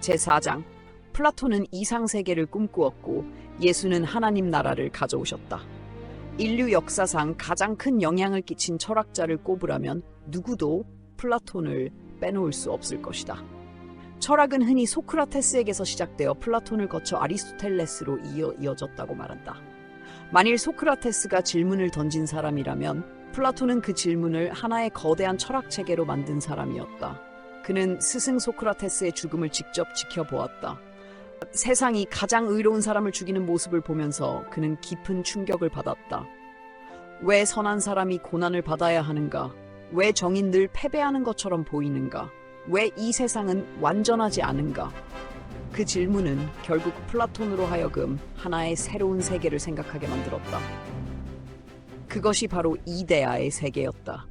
제4장. 플라톤은 이상세계를 꿈꾸었고 예수는 하나님 나라를 가져오셨다. 인류 역사상 가장 큰 영향을 끼친 철학자를 꼽으라면 누구도 플라톤을 빼놓을 수 없을 것이다. 철학은 흔히 소크라테스에게서 시작되어 플라톤을 거쳐 아리스토텔레스로 이어졌다고 말한다. 만일 소크라테스가 질문을 던진 사람이라면 플라톤은 그 질문을 하나의 거대한 철학 체계로 만든 사람이었다. 그는 스승 소크라테스의 죽음을 직접 지켜보았다. 세상이 가장 의로운 사람을 죽이는 모습을 보면서 그는 깊은 충격을 받았다. 왜 선한 사람이 고난을 받아야 하는가? 왜 정의는 늘 패배하는 것처럼 보이는가? 왜 이 세상은 완전하지 않은가? 그 질문은 결국 플라톤으로 하여금 하나의 새로운 세계를 생각하게 만들었다. 그것이 바로 이데아의 세계였다.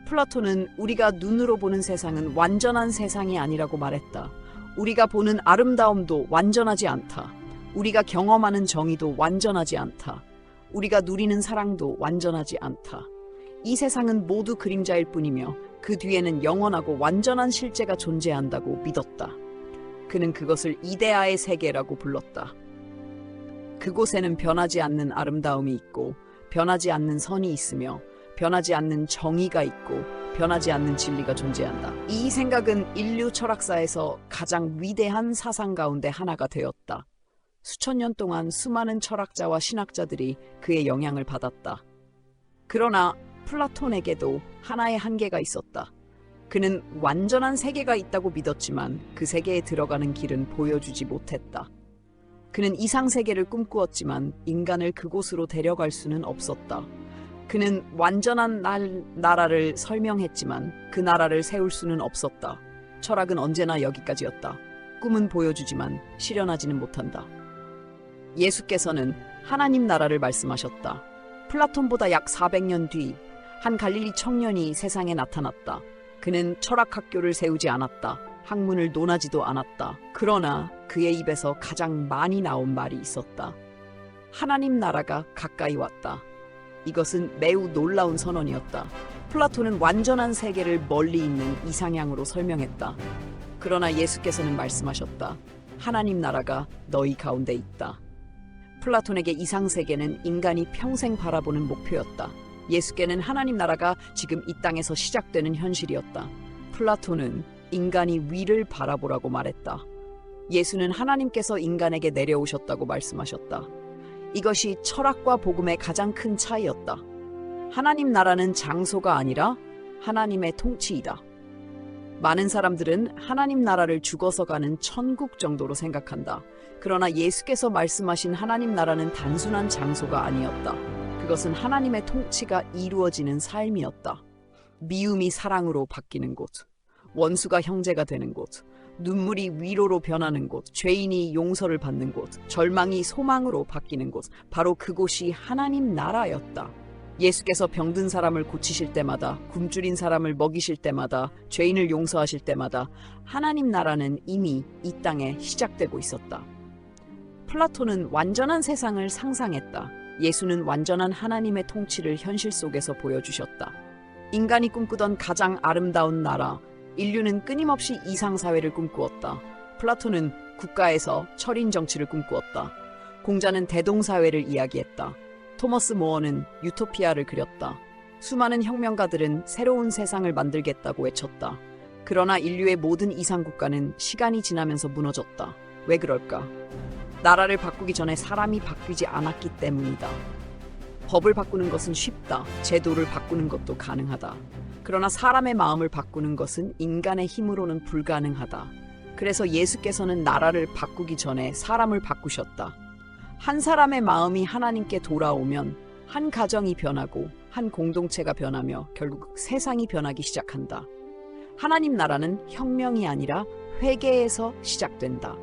플라톤은 우리가 눈으로 보는 세상은 완전한 세상이 아니라고 말했다. 우리가 보는 아름다움도 완전하지 않다. 우리가 경험하는 정의도 완전하지 않다. 우리가 누리는 사랑도 완전하지 않다. 이 세상은 모두 그림자일 뿐이며 그 뒤에는 영원하고 완전한 실제가 존재한다고 믿었다. 그는 그것을 이데아의 세계라고 불렀다. 그곳에는 변하지 않는 아름다움이 있고 변하지 않는 선이 있으며 변하지 않는 정의가 있고 변하지 않는 진리가 존재한다. 이 생각은 인류 철학사에서 가장 위대한 사상 가운데 하나가 되었다. 수천 년 동안 수많은 철학자와 신학자들이 그의 영향을 받았다. 그러나 플라톤에게도 하나의 한계가 있었다. 그는 완전한 세계가 있다고 믿었지만 그 세계에 들어가는 길은 보여주지 못했다. 그는 이상세계를 꿈꾸었지만 인간을 그곳으로 데려갈 수는 없었다. 그는 완전한 나라를 설명했지만 그 나라를 세울 수는 없었다. 철학은 언제나 여기까지였다. 꿈은 보여주지만 실현하지는 못한다. 예수께서는 하나님 나라를 말씀하셨다. 플라톤보다 약 400년 뒤 한 갈릴리 청년이 세상에 나타났다. 그는 철학학교를 세우지 않았다. 학문을 논하지도 않았다. 그러나 그의 입에서 가장 많이 나온 말이 있었다. 하나님 나라가 가까이 왔다. 이것은 매우 놀라운 선언이었다. 플라톤은 완전한 세계를 멀리 있는 이상향으로 설명했다. 그러나 예수께서는 말씀하셨다. 하나님 나라가 너희 가운데 있다. 플라톤에게 이상세계는 인간이 평생 바라보는 목표였다. 예수께는 하나님 나라가 지금 이 땅에서 시작되는 현실이었다. 플라톤은 인간이 위를 바라보라고 말했다. 예수는 하나님께서 인간에게 내려오셨다고 말씀하셨다. 이것이 철학과 복음의 가장 큰 차이였다. 하나님 나라는 장소가 아니라 하나님의 통치이다. 많은 사람들은 하나님 나라를 죽어서 가는 천국 정도로 생각한다. 그러나 예수께서 말씀하신 하나님 나라는 단순한 장소가 아니었다. 그것은 하나님의 통치가 이루어지는 삶이었다. 미움이 사랑으로 바뀌는 곳, 원수가 형제가 되는 곳, 눈물이 위로로 변하는 곳, 죄인이 용서를 받는 곳, 절망이 소망으로 바뀌는 곳, 바로 그곳이 하나님 나라였다. 예수께서 병든 사람을 고치실 때마다, 굶주린 사람을 먹이실 때마다, 죄인을 용서하실 때마다 하나님 나라는 이미 이 땅에 시작되고 있었다. 플라톤은 완전한 세상을 상상했다. 예수는 완전한 하나님의 통치를 현실 속에서 보여주셨다. 인간이 꿈꾸던 가장 아름다운 나라, 인류는 끊임없이 이상사회를 꿈꾸었다. 플라톤은 국가에서 철인 정치를 꿈꾸었다. 공자는 대동사회를 이야기했다. 토머스 모어는 유토피아를 그렸다. 수많은 혁명가들은 새로운 세상을 만들겠다고 외쳤다. 그러나 인류의 모든 이상국가는 시간이 지나면서 무너졌다. 왜 그럴까? 나라를 바꾸기 전에 사람이 바뀌지 않았기 때문이다. 법을 바꾸는 것은 쉽다. 제도를 바꾸는 것도 가능하다. 그러나 사람의 마음을 바꾸는 것은 인간의 힘으로는 불가능하다. 그래서 예수께서는 나라를 바꾸기 전에 사람을 바꾸셨다. 한 사람의 마음이 하나님께 돌아오면 한 가정이 변하고 한 공동체가 변하며 결국 세상이 변하기 시작한다. 하나님 나라는 혁명이 아니라 회개에서 시작된다.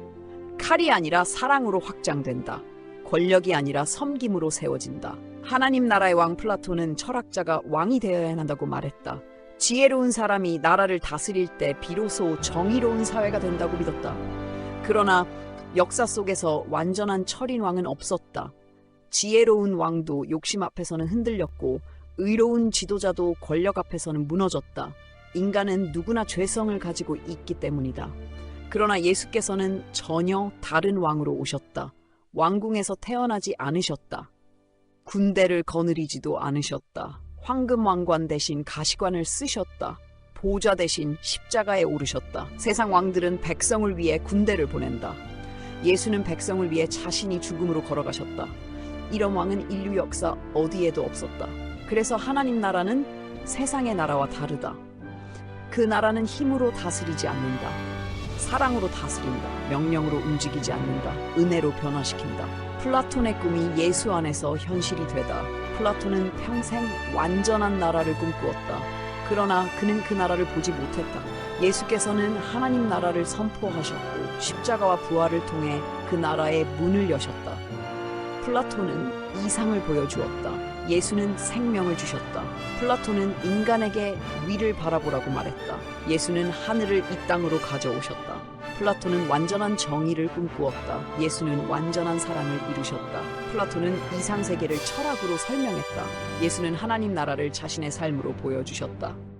칼이 아니라 사랑으로 확장된다. 권력이 아니라 섬김으로 세워진다. 하나님 나라의 왕 플라톤은 철학자가 왕이 되어야 한다고 말했다. 지혜로운 사람이 나라를 다스릴 때 비로소 정의로운 사회가 된다고 믿었다. 그러나 역사 속에서 완전한 철인 왕은 없었다. 지혜로운 왕도 욕심 앞에서는 흔들렸고 의로운 지도자도 권력 앞에서는 무너졌다. 인간은 누구나 죄성을 가지고 있기 때문이다. 그러나 예수께서는 전혀 다른 왕으로 오셨다. 왕궁에서 태어나지 않으셨다. 군대를 거느리지도 않으셨다. 황금 왕관 대신 가시관을 쓰셨다. 보좌 대신 십자가에 오르셨다. 세상 왕들은 백성을 위해 군대를 보낸다. 예수는 백성을 위해 자신이 죽음으로 걸어가셨다. 이런 왕은 인류 역사 어디에도 없었다. 그래서 하나님 나라는 세상의 나라와 다르다. 그 나라는 힘으로 다스리지 않는다. 사랑으로 다스린다. 명령으로 움직이지 않는다. 은혜로 변화시킨다. 플라톤의 꿈이 예수 안에서 현실이 되다. 플라톤은 평생 완전한 나라를 꿈꾸었다. 그러나 그는 그 나라를 보지 못했다. 예수께서는 하나님 나라를 선포하셨고 십자가와 부활을 통해 그 나라의 문을 여셨다. 플라톤은 이상을 보여주었다. 예수는 생명을 주셨다. 플라톤은 인간에게 위를 바라보라고 말했다. 예수는 하늘을 이 땅으로 가져오셨다. 플라톤은 완전한 정의를 꿈꾸었다. 예수는 완전한 사랑을 이루셨다. 플라톤은 이상세계를 철학으로 설명했다. 예수는 하나님 나라를 자신의 삶으로 보여주셨다.